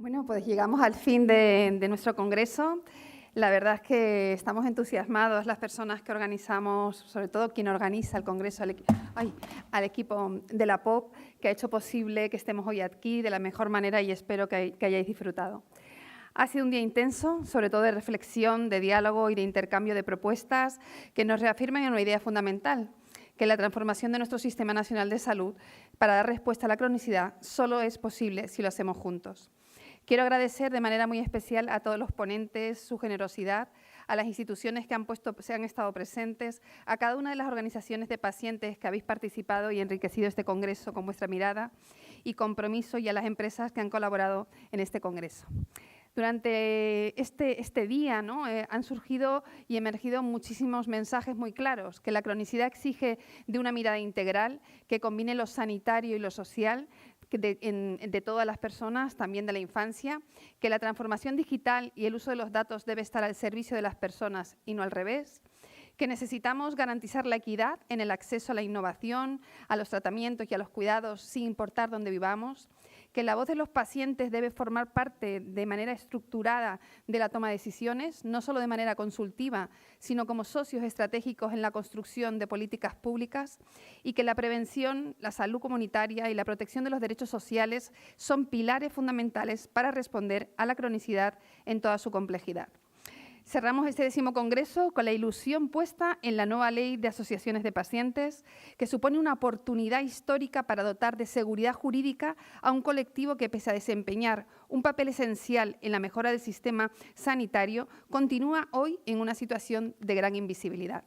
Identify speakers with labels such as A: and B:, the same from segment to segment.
A: Bueno, pues llegamos al fin de nuestro congreso. La verdad es que estamos entusiasmados las personas que organizamos, sobre todo quien organiza el congreso, al equipo de la POP, que ha hecho posible que estemos hoy aquí de la mejor manera y espero que hayáis disfrutado. Ha sido un día intenso, sobre todo de reflexión, de diálogo y de intercambio de propuestas que nos reafirman en una idea fundamental, que la transformación de nuestro Sistema Nacional de Salud para dar respuesta a la cronicidad solo es posible si lo hacemos juntos. Quiero agradecer de manera muy especial a todos los ponentes su generosidad, a las instituciones que se han estado presentes, a cada una de las organizaciones de pacientes que habéis participado y enriquecido este congreso con vuestra mirada y compromiso, y a las empresas que han colaborado en este congreso. Durante este día han surgido y emergido muchísimos mensajes muy claros, que la cronicidad exige de una mirada integral que combine lo sanitario y lo social, de todas las personas, también de la infancia, que la transformación digital y el uso de los datos debe estar al servicio de las personas y no al revés, que necesitamos garantizar la equidad en el acceso a la innovación, a los tratamientos y a los cuidados sin importar dónde vivamos, que la voz de los pacientes debe formar parte de manera estructurada de la toma de decisiones, no solo de manera consultiva, sino como socios estratégicos en la construcción de políticas públicas, y que la prevención, la salud comunitaria y la protección de los derechos sociales son pilares fundamentales para responder a la cronicidad en toda su complejidad. Cerramos este 10º congreso con la ilusión puesta en la nueva Ley de Asociaciones de Pacientes, que supone una oportunidad histórica para dotar de seguridad jurídica a un colectivo que, pese a desempeñar un papel esencial en la mejora del sistema sanitario, continúa hoy en una situación de gran invisibilidad.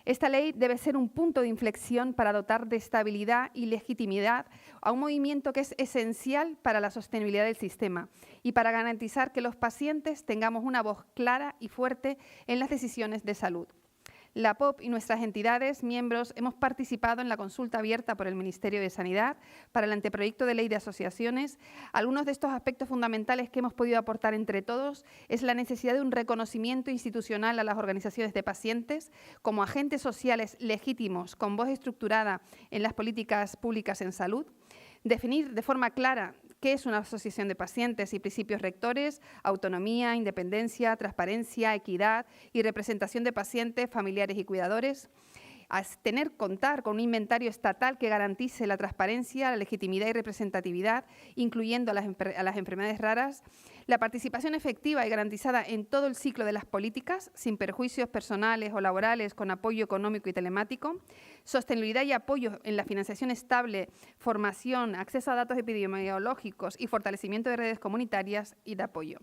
A: Esta ley debe ser un punto de inflexión para dotar de estabilidad y legitimidad a un movimiento que es esencial para la sostenibilidad del sistema y para garantizar que los pacientes tengamos una voz clara y fuerte en las decisiones de salud. La POP y nuestras entidades, miembros, hemos participado en la consulta abierta por el Ministerio de Sanidad para el anteproyecto de ley de asociaciones. Algunos de estos aspectos fundamentales que hemos podido aportar entre todos es la necesidad de un reconocimiento institucional a las organizaciones de pacientes como agentes sociales legítimos con voz estructurada en las políticas públicas en salud, definir de forma clara qué es una asociación de pacientes y principios rectores, autonomía, independencia, transparencia, equidad y representación de pacientes, familiares y cuidadores, contar con un inventario estatal que garantice la transparencia, la legitimidad y representatividad, incluyendo a las enfermedades raras, la participación efectiva y garantizada en todo el ciclo de las políticas, sin perjuicios personales o laborales, con apoyo económico y telemático, sostenibilidad y apoyo en la financiación estable, formación, acceso a datos epidemiológicos y fortalecimiento de redes comunitarias y de apoyo.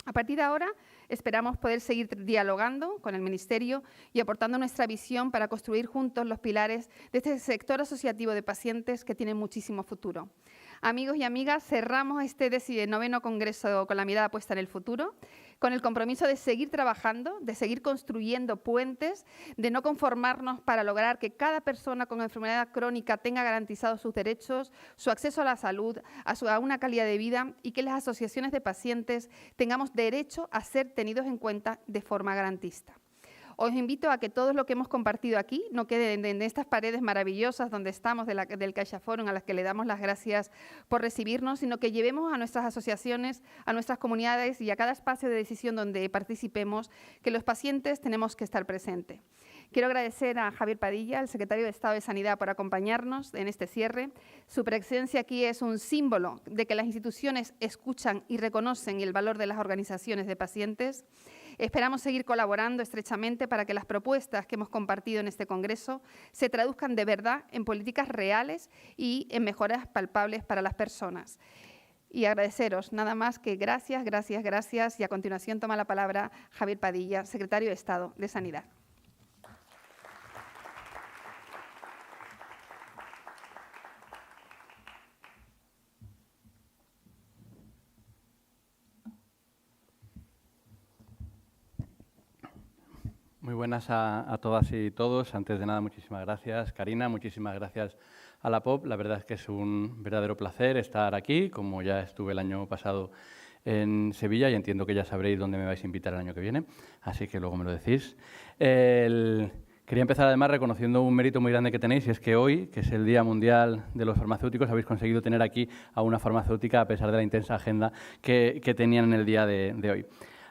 A: A partir de ahora, esperamos poder seguir dialogando con el Ministerio y aportando nuestra visión para construir juntos los pilares de este sector asociativo de pacientes que tiene muchísimo futuro. Amigos y amigas, cerramos este 19º Congreso con la mirada puesta en el futuro, con el compromiso de seguir trabajando, de seguir construyendo puentes, de no conformarnos para lograr que cada persona con enfermedad crónica tenga garantizados sus derechos, su acceso a la salud, a una calidad de vida, y que las asociaciones de pacientes tengamos derecho a ser tenidos en cuenta de forma garantista. Os invito a que todo lo que hemos compartido aquí no quede en estas paredes maravillosas donde estamos del CaixaForum, a las que le damos las gracias por recibirnos, sino que llevemos a nuestras asociaciones, a nuestras comunidades y a cada espacio de decisión donde participemos, que los pacientes tenemos que estar presentes. Quiero agradecer a Javier Padilla, el secretario de Estado de Sanidad, por acompañarnos en este cierre. Su presencia aquí es un símbolo de que las instituciones escuchan y reconocen el valor de las organizaciones de pacientes. Esperamos seguir colaborando estrechamente para que las propuestas que hemos compartido en este congreso se traduzcan de verdad en políticas reales y en mejoras palpables para las personas. Y agradeceros, nada más que gracias, gracias, gracias. Y a continuación toma la palabra Javier Padilla, secretario de Estado de Sanidad.
B: Muy buenas a todas y todos. Antes de nada, muchísimas gracias, Karina, muchísimas gracias a la POP. La verdad es que es un verdadero placer estar aquí, como ya estuve el año pasado en Sevilla, y entiendo que ya sabréis dónde me vais a invitar el año que viene, así que luego me lo decís. Quería empezar además reconociendo un mérito muy grande que tenéis, y es que hoy, que es el Día Mundial de los Farmacéuticos, habéis conseguido tener aquí a una farmacéutica a pesar de la intensa agenda que tenían en el día de hoy.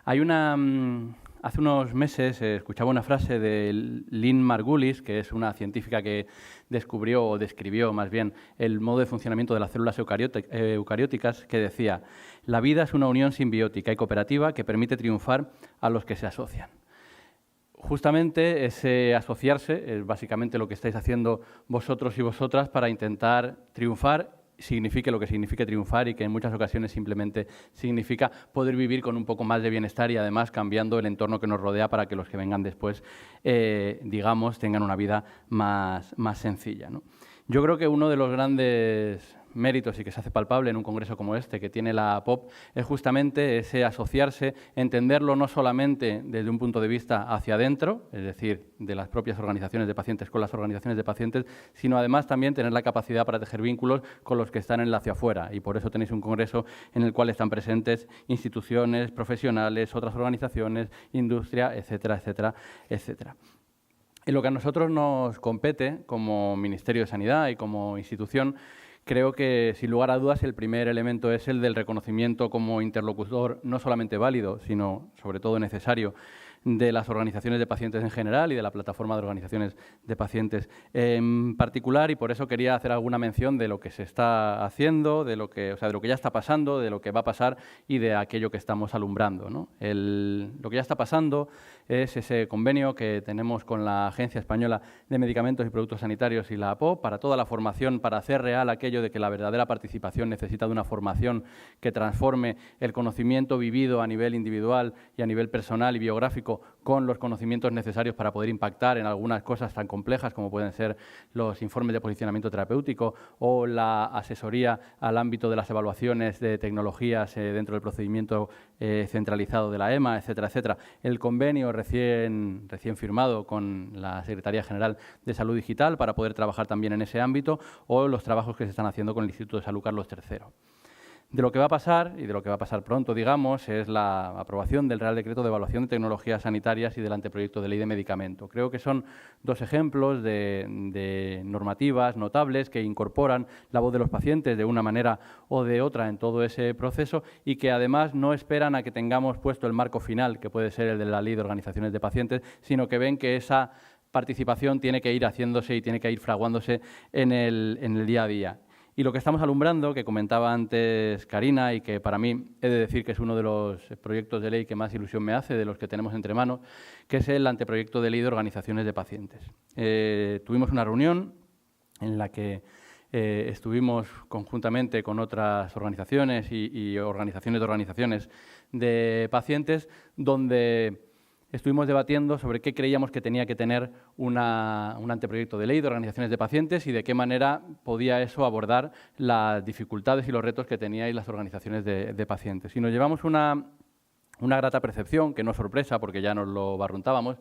B: Hace unos meses escuchaba una frase de Lynn Margulis, que es una científica que descubrió o describió más bien el modo de funcionamiento de las células eucarióticas, que decía: la vida es una unión simbiótica y cooperativa que permite triunfar a los que se asocian. Justamente ese asociarse es básicamente lo que estáis haciendo vosotros y vosotras para intentar triunfar, signifique lo que signifique triunfar, y que en muchas ocasiones simplemente significa poder vivir con un poco más de bienestar y además cambiando el entorno que nos rodea para que los que vengan después, digamos, tengan una vida más sencilla, ¿no? Yo creo que uno de los grandes méritos y que se hace palpable en un congreso como este que tiene la POP es justamente ese asociarse, entenderlo no solamente desde un punto de vista hacia adentro, es decir, de las propias organizaciones de pacientes con las organizaciones de pacientes, sino además también tener la capacidad para tejer vínculos con los que están en el hacia afuera, y por eso tenéis un congreso en el cual están presentes instituciones, profesionales, otras organizaciones, industria, etcétera, etcétera, etcétera. En lo que a nosotros nos compete como Ministerio de Sanidad y como institución, creo que, sin lugar a dudas, el primer elemento es el del reconocimiento como interlocutor no solamente válido, sino sobre todo necesario, de las organizaciones de pacientes en general y de la plataforma de organizaciones de pacientes en particular, y por eso quería hacer alguna mención de lo que se está haciendo, de lo que ya está pasando, de lo que va a pasar y de aquello que estamos alumbrando, ¿no? Lo que ya está pasando es ese convenio que tenemos con la Agencia Española de Medicamentos y Productos Sanitarios y la APOP para toda la formación, para hacer real aquello de que la verdadera participación necesita de una formación que transforme el conocimiento vivido a nivel individual y a nivel personal y biográfico con los conocimientos necesarios para poder impactar en algunas cosas tan complejas como pueden ser los informes de posicionamiento terapéutico o la asesoría al ámbito de las evaluaciones de tecnologías dentro del procedimiento centralizado de la EMA, etcétera, etcétera. El convenio recién firmado con la Secretaría General de Salud Digital para poder trabajar también en ese ámbito, o los trabajos que se están haciendo con el Instituto de Salud Carlos III. De lo que va a pasar, y de lo que va a pasar pronto, digamos, es la aprobación del Real Decreto de Evaluación de Tecnologías Sanitarias y del anteproyecto de Ley de Medicamento. Creo que son dos ejemplos de normativas notables que incorporan la voz de los pacientes de una manera o de otra en todo ese proceso, y que además no esperan a que tengamos puesto el marco final, que puede ser el de la Ley de Organizaciones de Pacientes, sino que ven que esa participación tiene que ir haciéndose y tiene que ir fraguándose en el día a día. Y lo que estamos alumbrando, que comentaba antes Karina, y que para mí he de decir que es uno de los proyectos de ley que más ilusión me hace de los que tenemos entre manos, que es el anteproyecto de ley de organizaciones de pacientes. Tuvimos una reunión en la que estuvimos conjuntamente con otras organizaciones y organizaciones de organizaciones de pacientes, donde estuvimos debatiendo sobre qué creíamos que tenía que tener un anteproyecto de ley de organizaciones de pacientes y de qué manera podía eso abordar las dificultades y los retos que teníais las organizaciones de pacientes. Y nos llevamos una grata percepción, que no es sorpresa porque ya nos lo barruntábamos,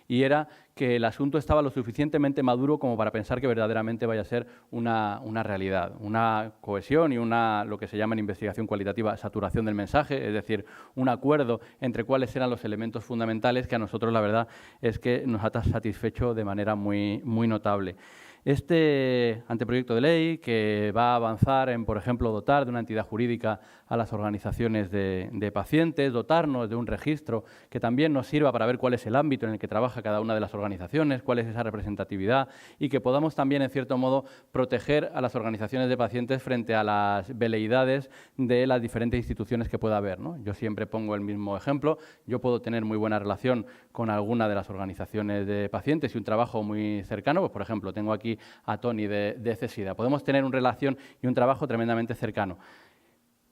B: y era que el asunto estaba lo suficientemente maduro como para pensar que verdaderamente vaya a ser una realidad, una cohesión y lo que se llama en investigación cualitativa saturación del mensaje, es decir, un acuerdo entre cuáles eran los elementos fundamentales que a nosotros la verdad es que nos ha satisfecho de manera muy notable. Este anteproyecto de ley, que va a avanzar en, por ejemplo, dotar de una entidad jurídica a las organizaciones de pacientes, dotarnos de un registro que también nos sirva para ver cuál es el ámbito en el que trabaja cada una de las organizaciones, cuál es esa representatividad, y que podamos también, en cierto modo, proteger a las organizaciones de pacientes frente a las veleidades de las diferentes instituciones que pueda haber, ¿no? Yo siempre pongo el mismo ejemplo. Yo puedo tener muy buena relación con alguna de las organizaciones de pacientes y un trabajo muy cercano. Pues, por ejemplo, tengo aquí a Tony de CESIDA. Podemos tener una relación y un trabajo tremendamente cercano.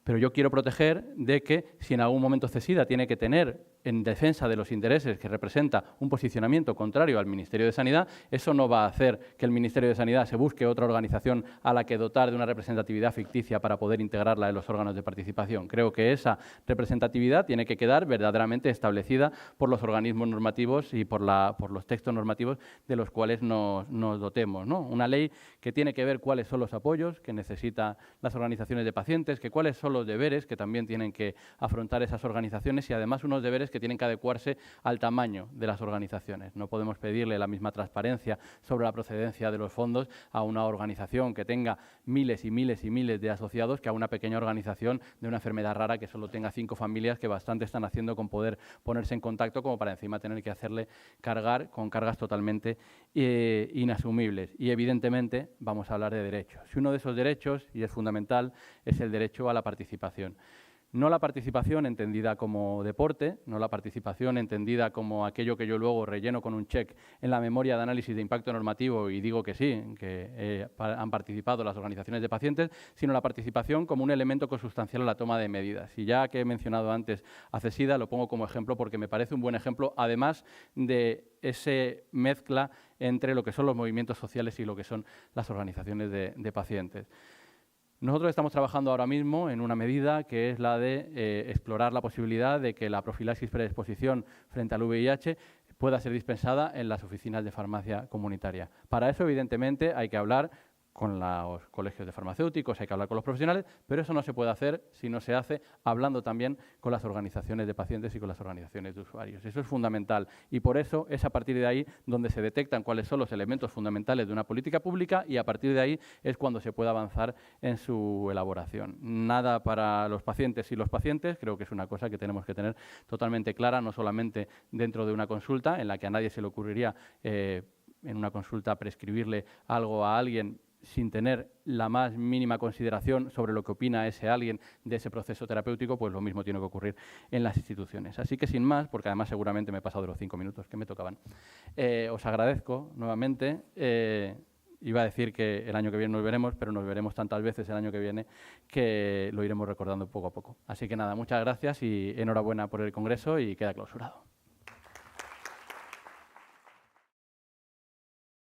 B: Pero yo quiero proteger de que si en algún momento CESIDA tiene que tener en defensa de los intereses que representa un posicionamiento contrario al Ministerio de Sanidad, eso no va a hacer que el Ministerio de Sanidad se busque otra organización a la que dotar de una representatividad ficticia para poder integrarla en los órganos de participación. Creo que esa representatividad tiene que quedar verdaderamente establecida por los organismos normativos y por los textos normativos de los cuales nos dotemos, ¿no? Una ley que tiene que ver cuáles son los apoyos que necesitan las organizaciones de pacientes, que cuáles son los deberes que también tienen que afrontar esas organizaciones, y además unos deberes que que tienen que adecuarse al tamaño de las organizaciones. No podemos pedirle la misma transparencia sobre la procedencia de los fondos a una organización que tenga miles y miles y miles de asociados que a una pequeña organización de una enfermedad rara que solo tenga 5 familias, que bastante están haciendo con poder ponerse en contacto como para encima tener que hacerle cargar con cargas totalmente inasumibles. Y evidentemente vamos a hablar de derechos. Y uno de esos derechos, y es fundamental, es el derecho a la participación. No la participación entendida como deporte, no la participación entendida como aquello que yo luego relleno con un check en la memoria de análisis de impacto normativo y digo que sí, que han participado las organizaciones de pacientes, sino la participación como un elemento consustancial a la toma de medidas. Y ya que he mencionado antes a CESIDA, lo pongo como ejemplo porque me parece un buen ejemplo, además de esa mezcla entre lo que son los movimientos sociales y lo que son las organizaciones de pacientes. Nosotros estamos trabajando ahora mismo en una medida que es la de explorar la posibilidad de que la profilaxis predisposición frente al VIH pueda ser dispensada en las oficinas de farmacia comunitaria. Para eso, evidentemente, hay que hablar con los colegios de farmacéuticos, hay que hablar con los profesionales, pero eso no se puede hacer si no se hace hablando también con las organizaciones de pacientes y con las organizaciones de usuarios. Eso es fundamental y por eso es a partir de ahí donde se detectan cuáles son los elementos fundamentales de una política pública y a partir de ahí es cuando se puede avanzar en su elaboración. Nada para los pacientes y los pacientes, creo que es una cosa que tenemos que tener totalmente clara, no solamente dentro de una consulta en la que a nadie se le ocurriría en una consulta prescribirle algo a alguien sin tener la más mínima consideración sobre lo que opina ese alguien de ese proceso terapéutico, pues lo mismo tiene que ocurrir en las instituciones. Así que sin más, porque además seguramente me he pasado de los 5 minutos que me tocaban, os agradezco nuevamente. Iba a decir que el año que viene nos veremos, pero nos veremos tantas veces el año que viene que lo iremos recordando poco a poco. Así que nada, muchas gracias y enhorabuena por el Congreso y queda clausurado.